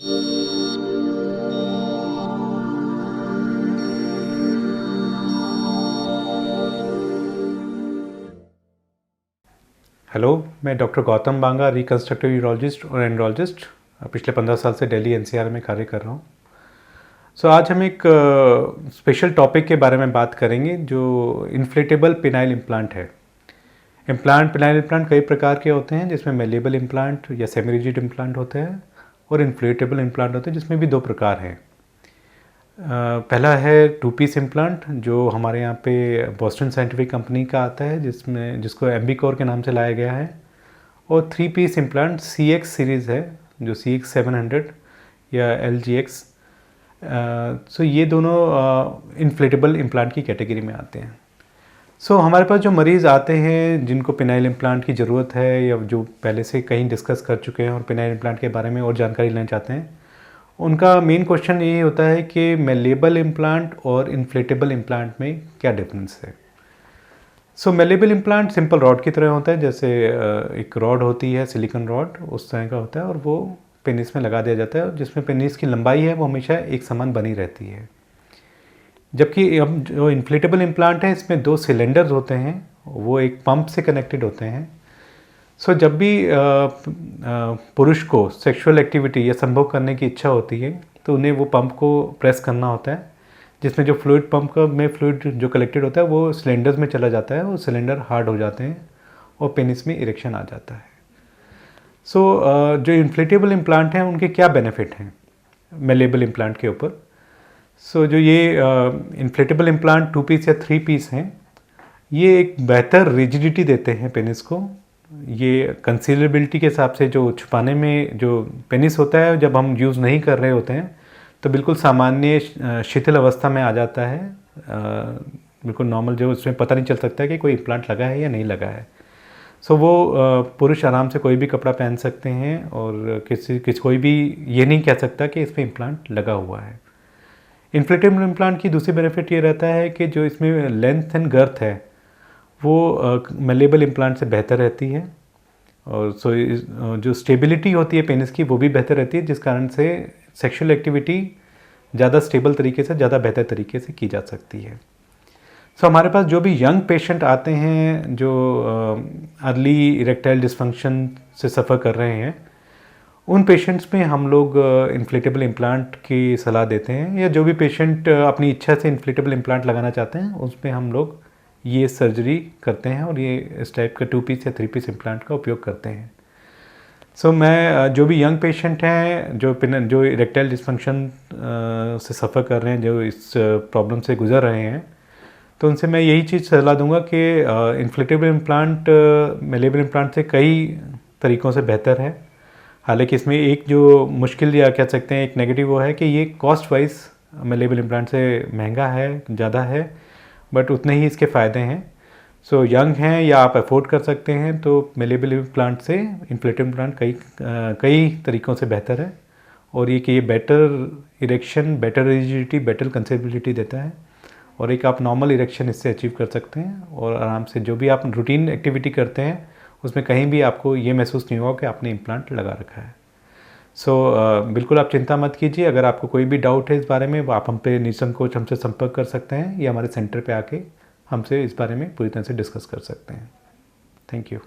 Hello, मैं doctor Gautam बांगा, reconstructive urologist और andrologist पिछले 15 साल से दिल्ली एनसीआर में कार्य कर रहा हूँ। आज हम एक स्पेशल टॉपिक के बारे में बात करेंगे जो इन्फ्लेटेबल पेनाइल इम्प्लांट है। पेनाइल इम्प्लांट कई प्रकार के होते हैं, जिसमें मेलेबल इम्प्लांट या सेमी रिजिड इम्प्लांट होते हैं और इन्फ्लेटेबल इम्प्लांट होते हैं, जिसमें भी 2 प्रकार हैं। पहला है 2 पीस इम्प्लांट, जो हमारे यहाँ पे बोस्टन साइंटिफिक कंपनी का आता है, जिसको एम्बिकोर के नाम से लाया गया है। और 3 पीस इम्प्लांट CX सीरीज़ है, जो CX 700 या LGX। ये दोनों इन्फ्लेटेबल इम्प्लांट की कैटेगरी में आते हैं। हमारे पास जो मरीज़ आते हैं जिनको पेनाइल इम्प्लांट की ज़रूरत है, या जो पहले से कहीं डिस्कस कर चुके हैं और पेनाइल इम्प्लांट के बारे में और जानकारी लेना चाहते हैं, उनका मेन क्वेश्चन यही होता है कि मेलेबल इम्प्लांट और इन्फ्लेटेबल इम्प्लांट में क्या डिफरेंस है। मेलेबल इम्प्लांट सिंपल रॉड की तरह होता है, जैसे एक रॉड होती है, सिलिकॉन रॉड उस तरह का होता है, और वो पेनिस में लगा दिया जाता है, जिसमें पेनिस की लंबाई है वो हमेशा एक समान बनी रहती है। जबकि अब जो इन्फ्लेटेबल इम्प्लांट है, इसमें 2 सिलेंडर्स होते हैं, वो एक पंप से कनेक्टेड होते हैं। जब भी पुरुष को सेक्सुअल एक्टिविटी या संभोग करने की इच्छा होती है, तो उन्हें वो पंप को प्रेस करना होता है, जिसमें जो फ्लूइड पंप में फ्लूइड जो कलेक्टेड होता है वो सिलेंडर्स में चला जाता है, वो सिलेंडर हार्ड हो जाते हैं और पेनिस में इरेक्शन आ जाता है। जो इन्फ्लेटेबल इम्प्लांट हैं उनके क्या बेनिफिट हैं मेलेबल इम्प्लांट के ऊपर। जो ये इन्फ्लेटेबल इम्प्लांट 2 पीस या 3 पीस हैं, ये एक बेहतर रिजिडिटी देते हैं पेनिस को। ये कंसीलरेबिलिटी के हिसाब से, जो छुपाने में जो पेनिस होता है जब हम यूज़ नहीं कर रहे होते हैं तो बिल्कुल सामान्य शिथिल अवस्था में आ जाता है, बिल्कुल नॉर्मल, जो उसमें पता नहीं चल सकता है कि कोई इम्प्लांट लगा है या नहीं लगा है। वो पुरुष आराम से कोई भी कपड़ा पहन सकते हैं और कोई भी ये नहीं कह सकता कि इसमें इम्प्लांट लगा हुआ है। इन्फ्लेटेबल इम्प्लांट की दूसरी बेनिफिट ये रहता है कि जो इसमें लेंथ एंड गर्थ है वो मेलेबल इम्प्लांट से बेहतर रहती है, और जो स्टेबिलिटी होती है पेनिस की वो भी बेहतर रहती है, जिस कारण से सेक्सुअल एक्टिविटी ज़्यादा स्टेबल तरीके से, ज़्यादा बेहतर तरीके से की जा सकती है। हमारे पास जो भी यंग पेशेंट आते हैं जो अर्ली इरेक्टाइल डिसफंक्शन से सफ़र कर रहे हैं, उन पेशेंट्स में हम लोग इन्फ्लेटेबल इम्प्लांट की सलाह देते हैं, या जो भी पेशेंट अपनी इच्छा से इन्फ्लेटेबल इम्प्लांट लगाना चाहते हैं उसमें हम लोग ये सर्जरी करते हैं और ये इस टाइप का 2 पीस या 3 पीस इम्प्लांट का उपयोग करते हैं। मैं जो भी यंग पेशेंट हैं जो इरेक्टाइल डिसफंक्शन से सफ़र कर रहे हैं, जो इस प्रॉब्लम से गुजर रहे हैं, तो उनसे मैं यही चीज़ सलाह दूंगा कि इन्फ्लेटेबल इम्प्लांट मेलेबल इम्प्लांट से कई तरीक़ों से बेहतर है। हालांकि इसमें एक जो मुश्किल या कह सकते हैं एक नेगेटिव वो है कि ये कॉस्ट वाइज मेलेबल इम्प्लांट से महंगा है, ज़्यादा है, बट उतने ही इसके फ़ायदे हैं। यंग हैं या आप अफोर्ड कर सकते हैं तो मेलेबल इम्प्लांट से इन्फ्लेटेबल इम्प्लांट कई तरीक़ों से बेहतर है, और ये better erection, better rigidity, better concealability देता है, और एक आप नॉर्मल इरेक्शन इससे अचीव कर सकते हैं, और आराम से जो भी आप रूटीन एक्टिविटी करते हैं उसमें कहीं भी आपको ये महसूस नहीं होगा कि आपने इम्प्लांट लगा रखा है। बिल्कुल आप चिंता मत कीजिए। अगर आपको कोई भी डाउट है इस बारे में, आप हम पे निसंकोच हमसे संपर्क कर सकते हैं, या हमारे सेंटर पे आके हमसे इस बारे में पूरी तरह से डिस्कस कर सकते हैं। Thank you.